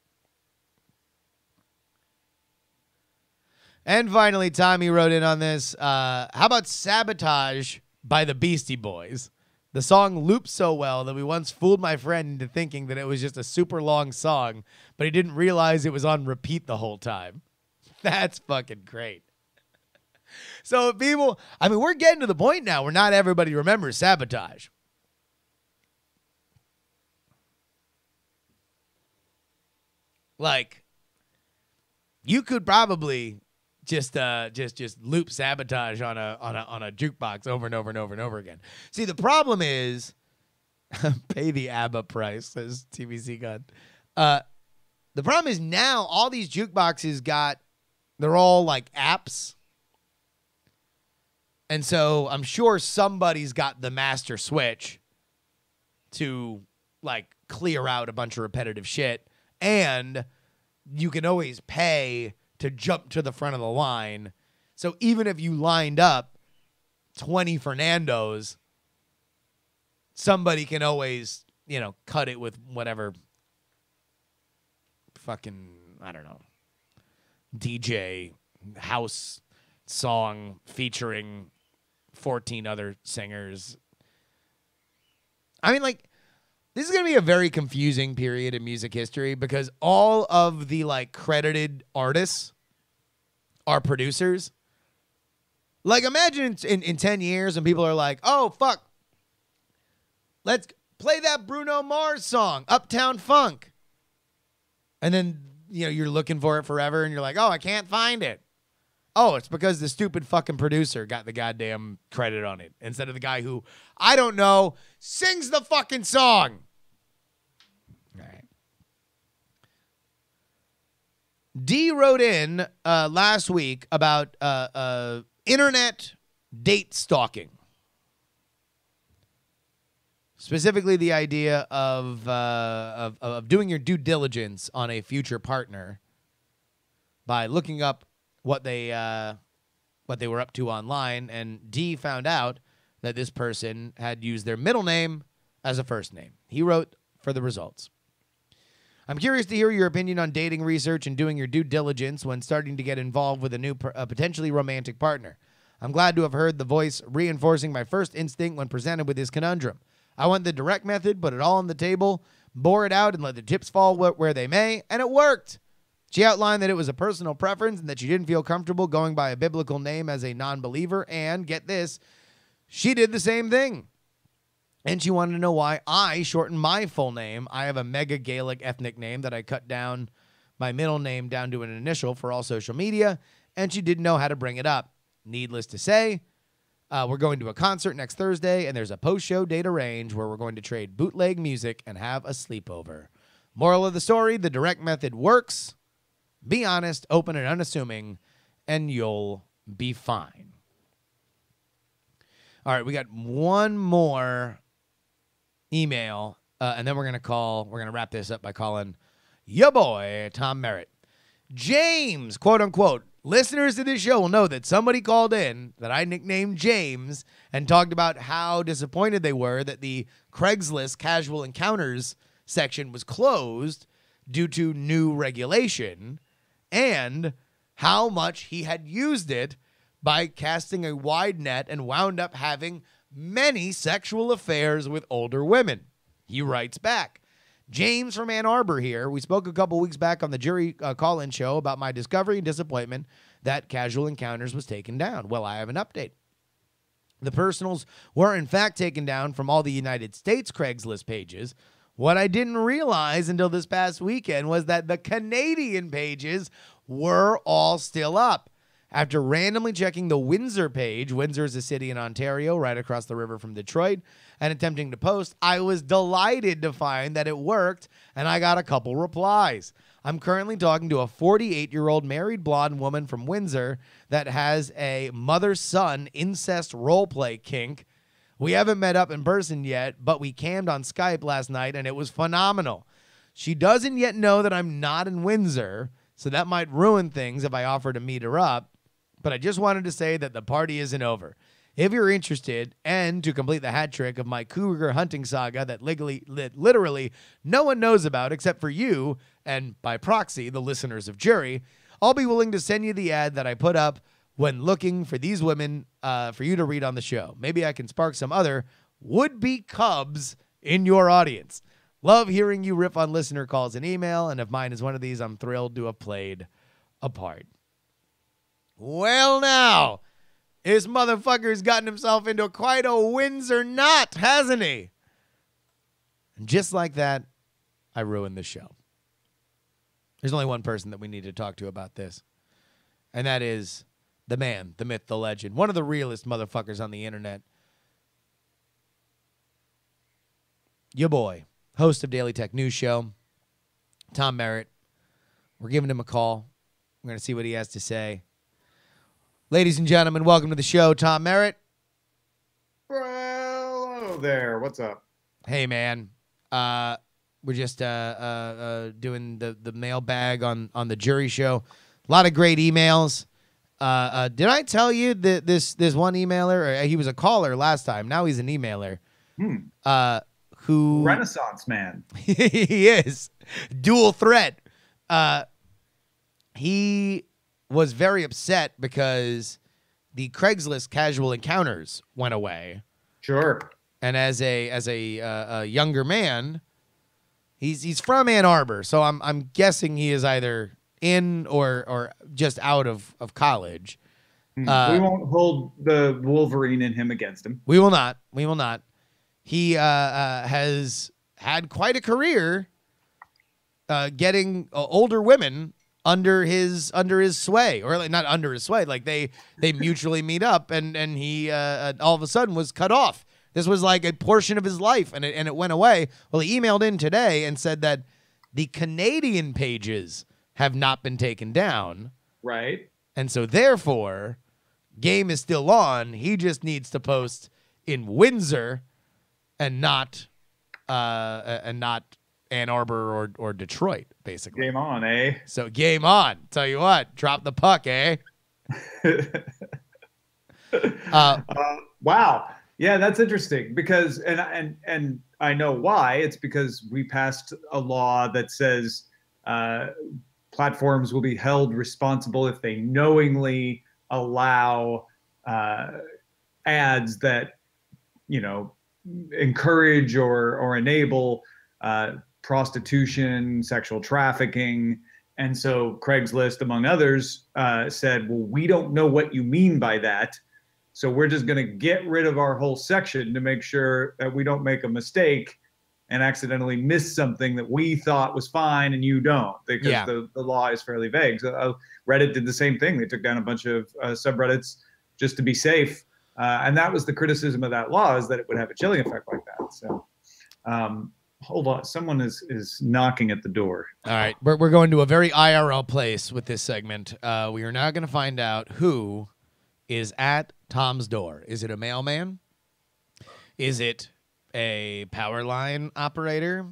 And finally, Tommy wrote in on this. How about Sabotage by the Beastie Boys? The song loops so well that we once fooled my friend into thinking that it was just a super long song, but he didn't realize it was on repeat the whole time. That's fucking great. So people, I mean, we're getting to the point now where not everybody remembers Sabotage. Like, you could probably just loop Sabotage on a jukebox over and over and over and over again. See, the problem is, pay the ABBA price, says TBC God. The problem is now all these jukeboxes they're all like apps. And so I'm sure somebody's got the master switch to like clear out a bunch of repetitive shit. And you can always pay to jump to the front of the line. So even if you lined up 20 Fernandos, somebody can always, cut it with whatever fucking, I don't know, DJ house song featuring 14 other singers. I mean, like, this is going to be a very confusing period in music history because all of the, like, credited artists are producers. Like, imagine in 10 years and people are like, oh, fuck, let's play that Bruno Mars song, Uptown Funk. And then, you're looking for it forever and you're like, oh, I can't find it. Oh, it's because the stupid fucking producer got the goddamn credit on it instead of the guy who, I don't know, sings the fucking song. All right. D wrote in last week about internet date stalking. Specifically, the idea of doing your due diligence on a future partner by looking up what they were up to online, and D found out that this person had used their middle name as a first name. He wrote for the results. I'm curious to hear your opinion on dating research and doing your due diligence when starting to get involved with a new potentially romantic partner. I'm glad to have heard the voice reinforcing my first instinct when presented with this conundrum. I went the direct method, put it all on the table, bore it out, and let the chips fall where they may, and it worked. She outlined that it was a personal preference and that she didn't feel comfortable going by a biblical name as a non-believer, and, get this, she did the same thing. And she wanted to know why I shortened my full name. I have a mega Gaelic ethnic name that I cut down my middle name down to an initial for all social media, and she didn't know how to bring it up. Needless to say, we're going to a concert next Thursday, and there's a post-show date arranged where we're going to trade bootleg music and have a sleepover. Moral of the story, the direct method works. Be honest, open, and unassuming, and you'll be fine. All right, we got one more email, And then we're going to wrap this up by calling your boy, Tom Merritt. James, quote unquote, listeners to this show will know that somebody called in that I nicknamed James and talked about how disappointed they were that the Craigslist casual encounters section was closed due to new regulation, and how much he had used it by casting a wide net and wound up having many sexual affairs with older women. He writes back, James from Ann Arbor here. We spoke a couple weeks back on the JuRY call-in show about my discovery and disappointment that Casual Encounters was taken down. Well, I have an update. The personals were in fact taken down from all the United States Craigslist pages. What I didn't realize until this past weekend was that the Canadian pages were all still up. After randomly checking the Windsor page, Windsor is a city in Ontario right across the river from Detroit, and attempting to post, I was delighted to find that it worked, and I got a couple replies. I'm currently talking to a 48-year-old married blonde woman from Windsor that has a mother-son incest roleplay kink. We haven't met up in person yet, but we cammed on Skype last night, and it was phenomenal. She doesn't yet know that I'm not in Windsor, so that might ruin things if I offer to meet her up. But I just wanted to say that the party isn't over. If you're interested, and to complete the hat trick of my cougar hunting saga that literally no one knows about except for you, and by proxy, the listeners of JuRY, I'll be willing to send you the ad that I put up when looking for these women for you to read on the show. Maybe I can spark some other would-be cubs in your audience. Love hearing you riff on listener calls and email, and if mine is one of these, I'm thrilled to have played a part. Well, now, this motherfucker's gotten himself into quite a Windsor knot, hasn't he? And just like that, I ruined the show. There's only one person that we need to talk to about this, and that is the man, the myth, the legend, one of the realest motherfuckers on the internet. Your boy, host of Daily Tech News Show, Tom Merritt. We're giving him a call. We're going to see what he has to say. Ladies and gentlemen, welcome to the show, Tom Merritt. Well, hello there. What's up? Hey, man. We're just doing the mailbag on the JuRY show. A lot of great emails. Did I tell you that this one emailer, he was a caller last time. Now he's an emailer. Who Renaissance man. He is. Dual threat. He was very upset because the Craigslist casual encounters went away. Sure. And as a younger man, he's from Ann Arbor, so I'm guessing he is either in or just out of college. We won't hold the Wolverine in him against him. We will not. We will not. He has had quite a career getting older women under his sway, or like not under his sway, like they mutually meet up, and he all of a sudden was cut off. This was like a portion of his life, and it went away. Well, he emailed in today and said that the Canadian pages have not been taken down. Right. And so therefore, game is still on. He just needs to post in Windsor and not Ann Arbor or Detroit, basically. Game on, eh? So game on. Tell you what, drop the puck, eh? Wow. Yeah, that's interesting because and I know why. It's because we passed a law that says platforms will be held responsible if they knowingly allow ads that, you know, encourage or enable prostitution, sexual trafficking. And so Craigslist, among others, said, well, we don't know what you mean by that. So we're just going to get rid of our whole section to make sure that we don't make a mistake and accidentally miss something that we thought was fine and you don't, because the law is fairly vague. So Reddit did the same thing. They took down a bunch of subreddits just to be safe. And that was the criticism of that law, is that it would have a chilling effect like that. So hold on. Someone is knocking at the door. All right. We're going to a very IRL place with this segment. We are now going to find out who is at Tom's door. Is it a mailman? Is it a power line operator?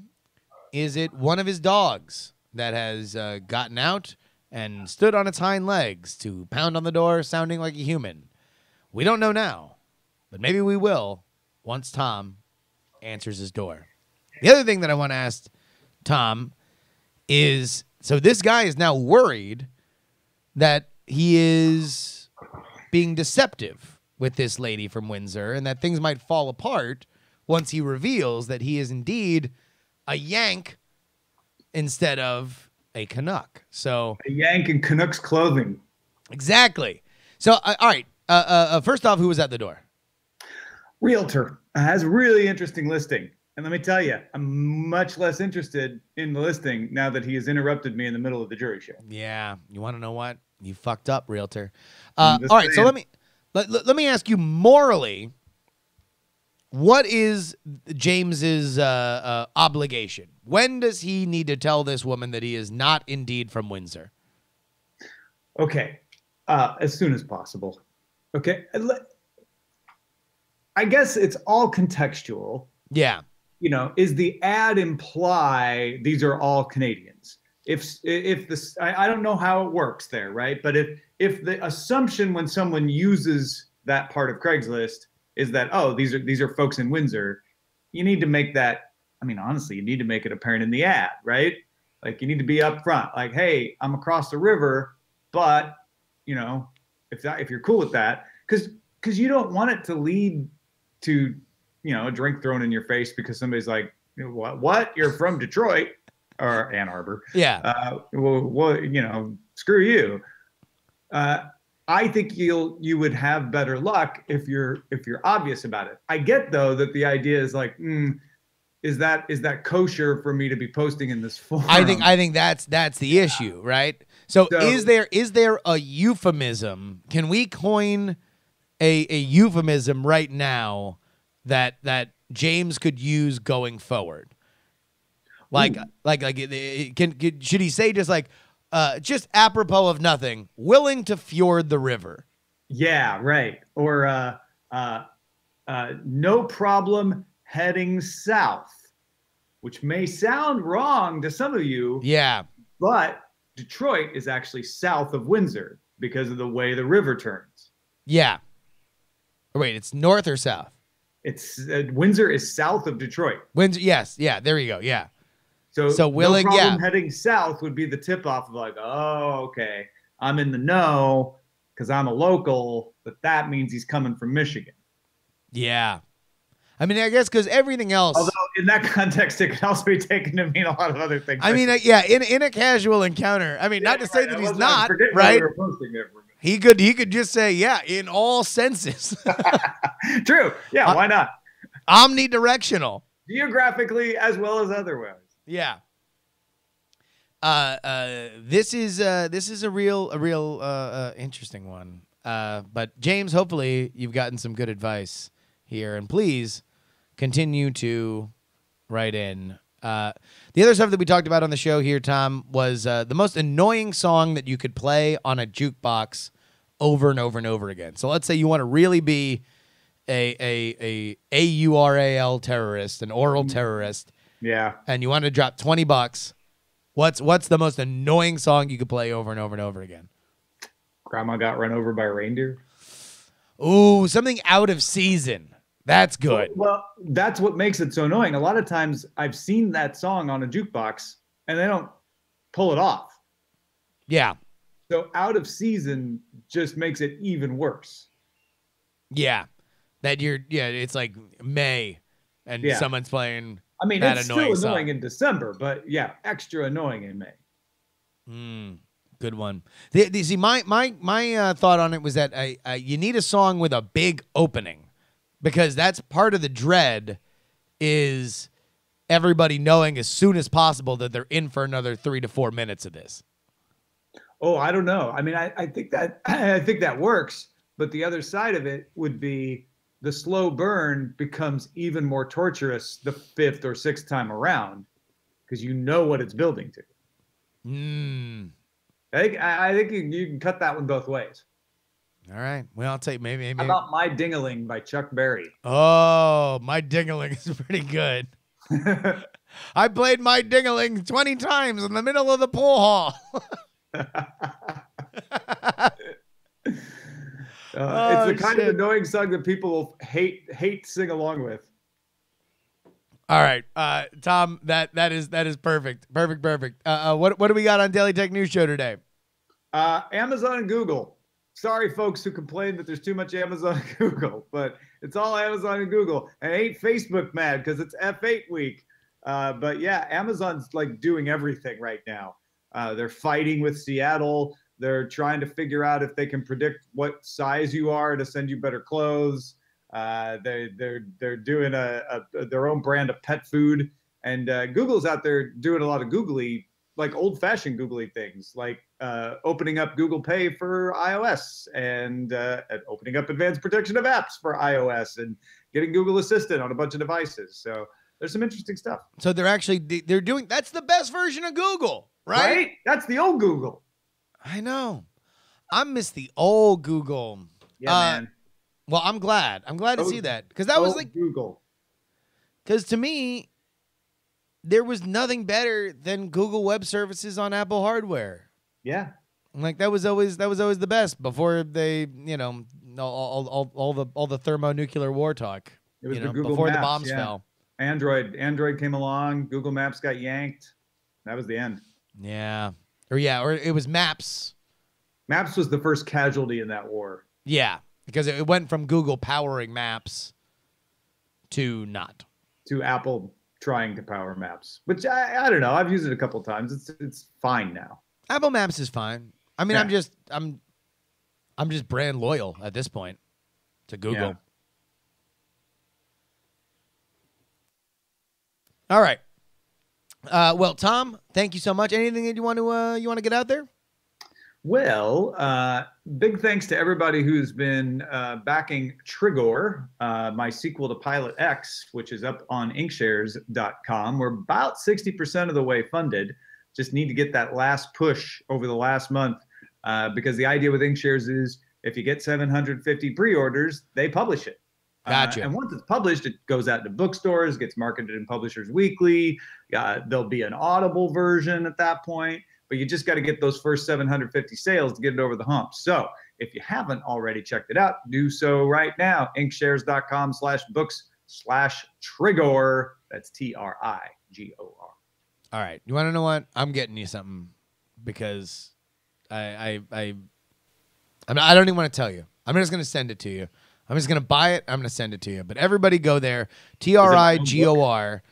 Is it one of his dogs that has gotten out and stood on its hind legs to pound on the door sounding like a human? We don't know now, but maybe we will once Tom answers his door. The other thing that I want to ask Tom is, so this guy is now worried that he is being deceptive with this lady from Windsor and that things might fall apart once he reveals that he is indeed a Yank instead of a Canuck. So A Yank in Canucks clothing. exactly. So all right. First off, who was at the door? Realtor has a really interesting listing. And let me tell you, I'm much less interested in the listing now that he has interrupted me in the middle of the jury show. Yeah. You want to know what? You fucked up, Realtor. I'm All just right. So saying. let me ask you morally, what is James's obligation? When does he need to tell this woman that he is not indeed from Windsor? Okay. As soon as possible. Okay. I guess it's all contextual. Yeah. You know, is the ad imply these are all Canadians? If this, I don't know how it works there, right? But if the assumption when someone uses that part of Craigslist is that, oh, these are folks in Windsor, you need to make that. I mean, honestly, you need to make it apparent in the ad, right? Like you need to be upfront, like, hey, I'm across the river, but you know, if you're cool with that, because you don't want it to lead to, you know, a drink thrown in your face because somebody's like, what? You're from Detroit or Ann Arbor. Yeah. Well, you know, screw you. I think you would have better luck if you're obvious about it. I get though that the idea is like, is that kosher for me to be posting in this forum? I think that's the issue, right? So is there a euphemism? Can we coin a euphemism right now that James could use going forward? Like should he say just apropos of nothing, willing to fjord the river? Yeah, right. Or no problem heading south, which may sound wrong to some of you. Yeah. But Detroit is actually south of Windsor because of the way the river turns. Yeah. Wait, it's north or south? It's Windsor is south of Detroit. Windsor, yes. Yeah, there you go. Yeah. So willing, no problem yeah. heading south would be the tip off of like, oh, okay, I'm in the know because I'm a local, but that means he's coming from Michigan. Yeah. I mean, I guess because everything else. Although in that context, it can also be taken to mean a lot of other things. I mean, yeah, in a casual encounter. I mean, not to say that he's not, right? He could just say, yeah, in all senses. True. Yeah, why not? Omnidirectional. Geographically as well as otherwise. Yeah. This is a real interesting one. But James, hopefully you've gotten some good advice here, and please continue to write in. The other stuff that we talked about on the show here, Tom, was the most annoying song that you could play on a jukebox over and over and over again. So let's say you want to really be a AURAL terrorist, an oral terrorist. Yeah. And you want to drop $20. What's the most annoying song you could play over and over and over again? Grandma Got Run Over by a Reindeer. Ooh, something out of season. That's good. Well, that's what makes it so annoying. A lot of times I've seen that song on a jukebox and they don't pull it off. Yeah. So out of season just makes it even worse. Yeah. It's like May and someone's playing. I mean, that it's still annoying song in December, but yeah, extra annoying in May. Good one. See, my thought on it was that you need a song with a big opening, because that's part of the dread is everybody knowing as soon as possible that they're in for another 3 to 4 minutes of this. Oh, I don't know. I mean, I think that works, but the other side of it would be the slow burn becomes even more torturous the 5th or 6th time around because you know what it's building to. I think you can cut that one both ways. All right. Well, I'll tell you, maybe. How about My Ding-a-Ling by Chuck Berry? Oh, My Ding-a-Ling is pretty good. I played My Ding-a-Ling 20 times in the middle of the pool hall. It's the kind of annoying song that people will hate sing along with. All right, Tom, that is perfect. What do we got on Daily Tech News Show today? Amazon and Google. Sorry, folks who complain that there's too much Amazon and Google, but it's all Amazon and Google. And ain't Facebook mad because it's F8 week. But yeah, Amazon's like doing everything right now. They're fighting with Seattle. They're trying to figure out if they can predict what size you are to send you better clothes. They're doing their own brand of pet food, and Google's out there doing a lot of googly, like old-fashioned googly things, like opening up Google Pay for iOS and opening up advanced protection of apps for iOS and getting Google Assistant on a bunch of devices. So there's some interesting stuff. So they're doing, that's the best version of Google, right? That's the old Google. I know. I miss the old Google. Yeah, man. Well, I'm glad to see that, because that was like Google. Because to me, there was nothing better than Google Web Services on Apple hardware. Yeah, like that was always the best before they, all the thermonuclear war talk. It was the Google before Maps, the bombs fell. Android came along. Google Maps got yanked. That was the end. Yeah, or it was Maps. Maps was the first casualty in that war. Yeah. Because it went from Google powering Maps to not. To Apple trying to power Maps, which I don't know. I've used it a couple of times. It's fine now. Apple Maps is fine. I mean, Yeah. I'm just brand loyal at this point to Google. Yeah. All right. Well, Tom, thank you so much. Anything that you want to get out there? Well, big thanks to everybody who's been backing Trigor, my sequel to Pilot X, which is up on inkshares.com. We're about 60% of the way funded. Just need to get that last push over the last month, because the idea with Inkshares is if you get 750 pre-orders, they publish it. Gotcha. And once it's published, it goes out to bookstores, gets marketed in Publishers Weekly. There'll be an Audible version at that point. But you just got to get those first 750 sales to get it over the hump. So if you haven't already checked it out, do so right now. Inkshares.com/books/Trigor. That's TRIGOR. All right. You want to know what? I'm getting you something, because I don't even want to tell you. I'm just going to send it to you. I'm just going to buy it. I'm going to send it to you. But everybody go there. TRIGOR.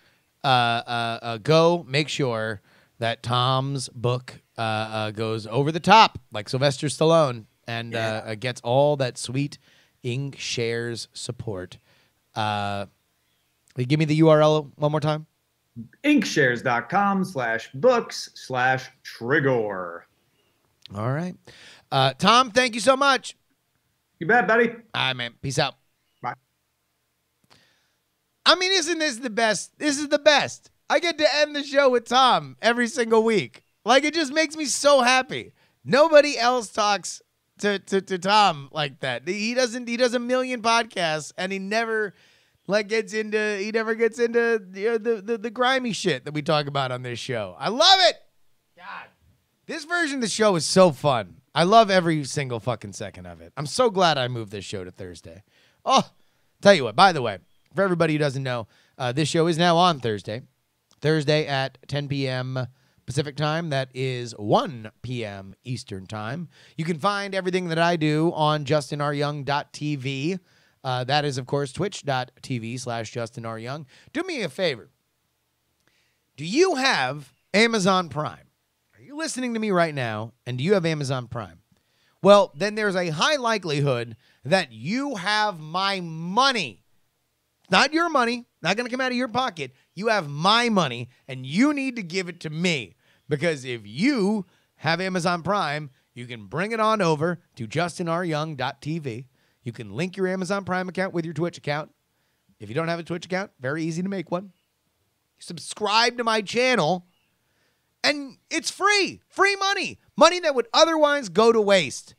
Go make sure that Tom's book goes over the top like Sylvester Stallone and gets all that sweet Inkshares support. Will you give me the URL one more time? Inkshares.com/books/Trigor. All right. Tom, thank you so much. You bet, buddy. All right, man. Peace out. Bye. I mean, isn't this the best? This is the best. I get to end the show with Tom every single week. Like, it just makes me so happy. Nobody else talks to Tom like that. He does a million podcasts, and he never gets into the grimy shit that we talk about on this show. I love it. God, this version of the show is so fun. I love every single fucking second of it. I'm so glad I moved this show to Thursday. Oh, tell you what, by the way, for everybody who doesn't know, this show is now on Thursday at 10 p.m. Pacific time. That is 1 p.m. Eastern time. You can find everything that I do on justinryoung.tv. That is, of course, twitch.tv/justinryoung. Do me a favor. Do you have Amazon Prime? Are you listening to me right now, and do you have Amazon Prime? Well, then there's a high likelihood that you have my money. Not your money, not going to come out of your pocket. You have my money, and you need to give it to me. Because if you have Amazon Prime, you can bring it on over to justinryoung.tv. You can link your Amazon Prime account with your Twitch account. If you don't have a Twitch account, very easy to make one. Subscribe to my channel, and it's free. Free money. Money that would otherwise go to waste.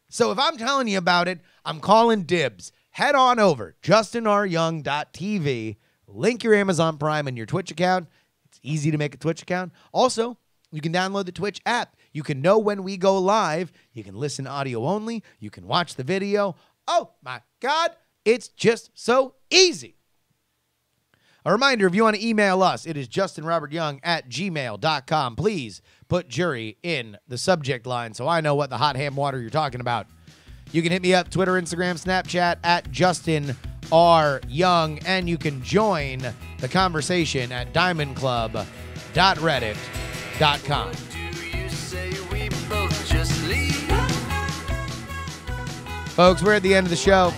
So if I'm telling you about it, I'm calling dibs. Head on over, justinryoung.tv, link your Amazon Prime and your Twitch account. It's easy to make a Twitch account. Also, you can download the Twitch app. You can know when we go live. You can listen audio only. You can watch the video. Oh my God, it's just so easy. A reminder, if you want to email us, it is justinrobertyoung@gmail.com. Please put JuRY in the subject line so I know what the hot ham water you're talking about. You can hit me up, Twitter, Instagram, Snapchat, @JustinRYoung, and you can join the conversation at diamondclub.reddit.com. Folks, we're at the end of the show.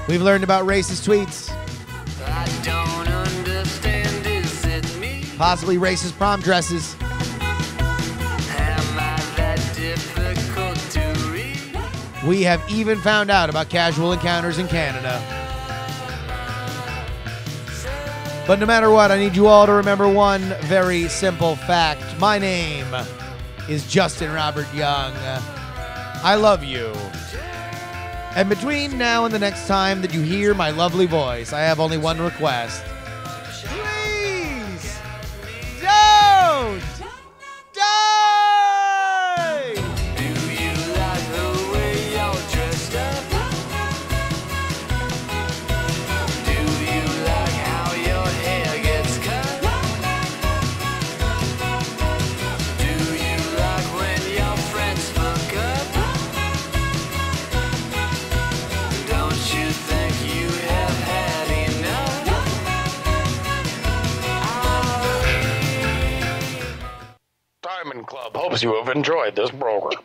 We've learned about racist tweets. I don't understand, is it me? Possibly racist prom dresses. Am I that difficult to read? We have even found out about casual encounters in Canada. But no matter what, I need you all to remember one very simple fact. My name is Justin Robert Young. I love you. And between now and the next time that you hear my lovely voice, I have only one request. Please don't die! Do you like the way you're dressed up? Do you like how your hair gets cut? Do you like when your friends fuck up? Don't you think you have had enough? Diamond Club hopes you have enjoyed this program.